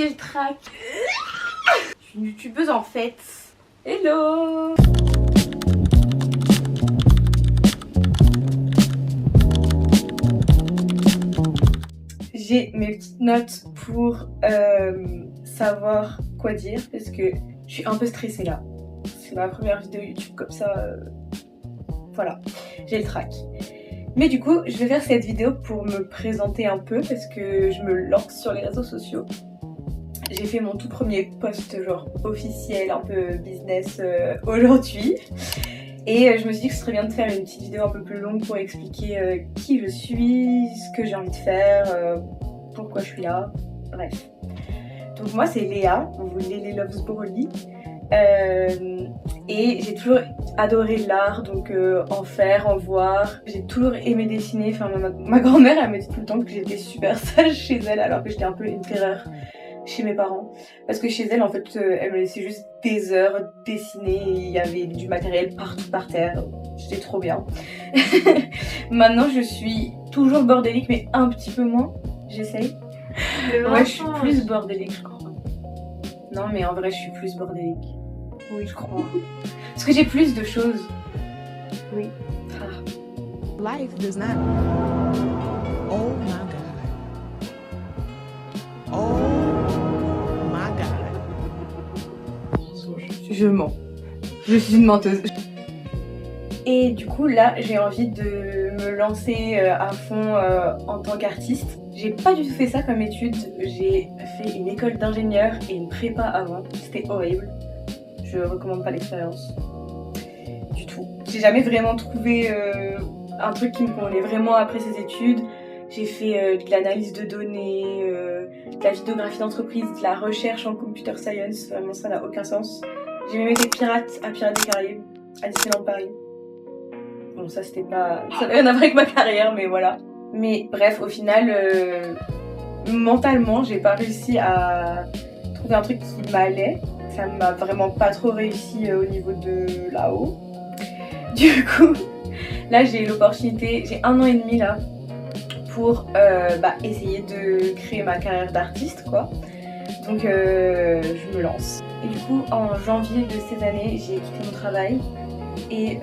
j'ai le trac. Je suis une youtubeuse en fait. Hello. J'ai mes petites notes pour savoir quoi dire parce que je suis un peu stressée là. C'est ma première vidéo YouTube comme ça. Voilà, j'ai le trac. Mais du coup, je vais faire cette vidéo pour me présenter un peu parce que je me lance sur les réseaux sociaux. J'ai fait mon tout premier post genre officiel, un peu business aujourd'hui. Et je me suis dit que ce serait bien de faire une petite vidéo un peu plus longue pour expliquer qui je suis, ce que j'ai envie de faire, pourquoi je suis là, bref. Donc moi c'est Léa, vous Lélé Loves Broly. Et j'ai toujours adoré l'art, donc en faire, en voir. J'ai toujours aimé dessiner, enfin ma grand-mère elle me dit tout le temps que j'étais super sage chez elle alors que j'étais un peu une terreur chez mes parents. Parce que chez elle en fait elle me laissait juste des heures dessiner et il y avait du matériel partout par terre. J'étais trop bien. Maintenant je suis toujours bordélique mais un petit peu moins, j'essaye. Ouais je suis plus bordélique je crois. Non mais en vrai je suis plus bordélique. Oui, je crois. Parce que j'ai plus de choses. Oui. Ah. Life does not. Oh my God. Oh my God. Je mens. Je suis une menteuse. Et du coup, là, j'ai envie de me lancer à fond en tant qu'artiste. J'ai pas du tout fait ça comme étude. J'ai fait une école d'ingénieur et une prépa avant. C'était horrible. Je recommande pas l'expérience du tout. J'ai jamais vraiment trouvé un truc qui me convenait vraiment après ces études. J'ai fait de l'analyse de données, de la vidéographie d'entreprise, de la recherche en computer science. Vraiment ça n'a aucun sens. J'ai même été pirate à Pirates des Caraïbes, à Disneyland Paris. Bon ça c'était pas... ça n'a rien à voir avec ma carrière mais voilà. Mais bref au final, mentalement j'ai pas réussi à trouver un truc qui m'allait. Ça m'a vraiment pas trop réussi au niveau de là-haut. Du coup, là j'ai l'opportunité, j'ai 1 an et demi là pour essayer de créer ma carrière d'artiste quoi. Donc je me lance. Et du coup en janvier de cette année j'ai quitté mon travail et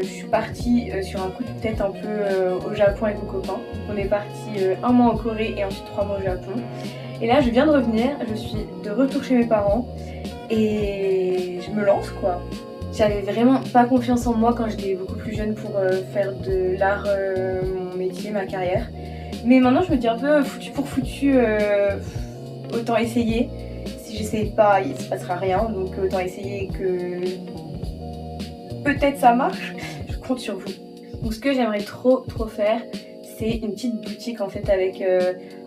je suis partie sur un coup de tête un peu au Japon avec mon copain. Donc on est parti 1 mois en Corée et ensuite 3 mois au Japon. Et là je viens de revenir, je suis de retour chez mes parents. Et je me lance quoi. J'avais vraiment pas confiance en moi quand j'étais beaucoup plus jeune pour faire de l'art mon métier, ma carrière. Mais maintenant je me dis un peu foutu pour foutu, autant essayer. Si j'essaye pas, il se passera rien, donc autant essayer que peut-être ça marche. Je compte sur vous. Donc ce que j'aimerais trop faire, c'est une petite boutique en fait avec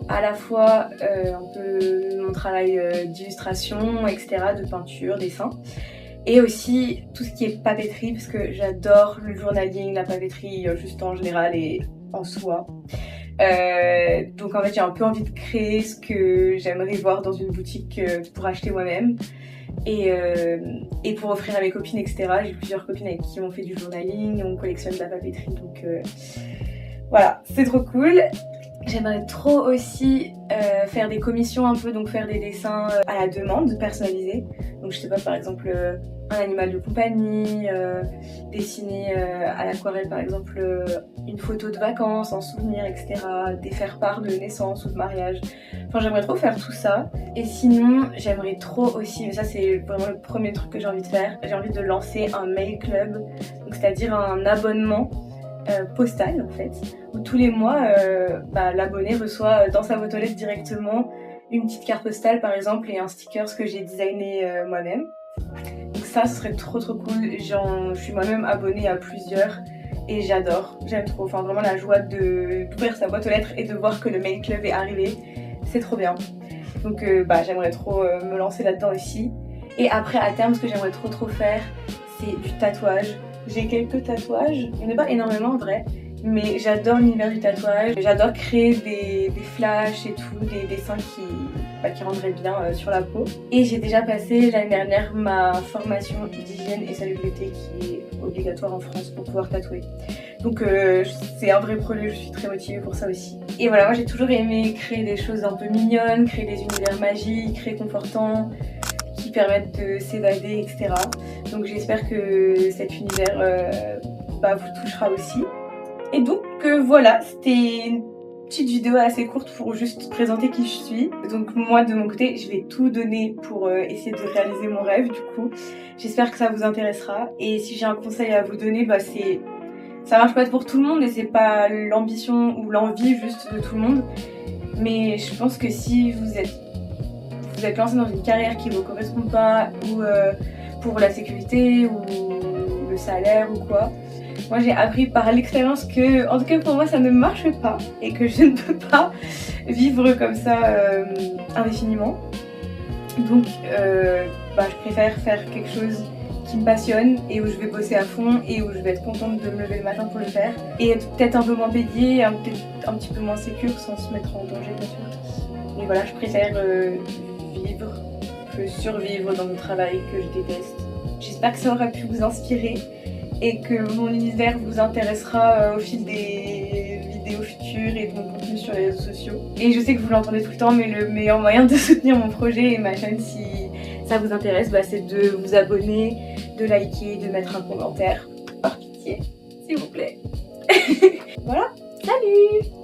à la fois un peu mon travail d'illustration, etc., de peinture, dessin, et aussi tout ce qui est papeterie parce que j'adore le journaling, la papeterie juste en général et en soi. Donc en fait j'ai un peu envie de créer ce que j'aimerais voir dans une boutique pour acheter moi-même et pour offrir à mes copines, etc. J'ai plusieurs copines avec qui on fait du journaling, on collectionne de la papeterie, donc voilà, c'est trop cool. J'aimerais trop aussi faire des commissions un peu, donc faire des dessins à la demande, personnalisés. Donc je sais pas, par exemple un animal de compagnie, dessiner à l'aquarelle par exemple une photo de vacances, un souvenir, etc. Des faire-part de naissance ou de mariage. Enfin j'aimerais trop faire tout ça. Et sinon j'aimerais trop aussi, mais ça c'est vraiment le premier truc que j'ai envie de faire, j'ai envie de lancer un mail club, donc c'est-à-dire un abonnement postal en fait, où tous les mois l'abonné reçoit dans sa boîte aux lettres directement une petite carte postale par exemple et un sticker que j'ai designé moi-même. Donc ça ce serait trop cool. Je suis moi-même abonnée à plusieurs et j'adore, j'aime trop, enfin vraiment la joie d'ouvrir sa boîte aux lettres et de voir que le mail club est arrivé, c'est trop bien. Donc j'aimerais trop me lancer là-dedans aussi. Et après à terme ce que j'aimerais trop faire c'est du tatouage. J'ai quelques tatouages, il n'y en a pas énormément en vrai, mais j'adore l'univers du tatouage, j'adore créer des flashs et tout, des dessins qui rendraient bien sur la peau. Et j'ai déjà passé l'année dernière ma formation d'hygiène et salubrité qui est obligatoire en France pour pouvoir tatouer. Donc c'est un vrai projet, je suis très motivée pour ça aussi. Et voilà, moi j'ai toujours aimé créer des choses un peu mignonnes, créer des univers magiques, réconfortants, qui permettent de s'évader, etc. Donc j'espère que cet univers vous touchera aussi. Et donc voilà, c'était une petite vidéo assez courte pour juste présenter qui je suis. Donc moi de mon côté, je vais tout donner pour essayer de réaliser mon rêve du coup. J'espère que ça vous intéressera. Et si j'ai un conseil à vous donner, ça marche pas pour tout le monde et c'est pas l'ambition ou l'envie juste de tout le monde. Mais je pense que si vous êtes lancé dans une carrière qui vous correspond pas ou pour la sécurité ou le salaire ou quoi, moi j'ai appris par l'expérience que, en tout cas pour moi, ça ne marche pas et que je ne peux pas vivre comme ça indéfiniment. Donc je préfère faire quelque chose qui me passionne et où je vais bosser à fond et où je vais être contente de me lever le matin pour le faire et être peut-être un peu moins payée, peut-être un petit peu moins sécure sans se mettre en danger bien sûr. Mais voilà, je préfère vivre que survivre dans mon travail que je déteste. J'espère que ça aura pu vous inspirer et que mon univers vous intéressera au fil des vidéos futures et de mon contenu sur les réseaux sociaux. Et je sais que vous l'entendez tout le temps, mais le meilleur moyen de soutenir mon projet et ma chaîne si ça vous intéresse, c'est de vous abonner, de liker, de mettre un commentaire. Par pitié, s'il vous plaît. Voilà, salut!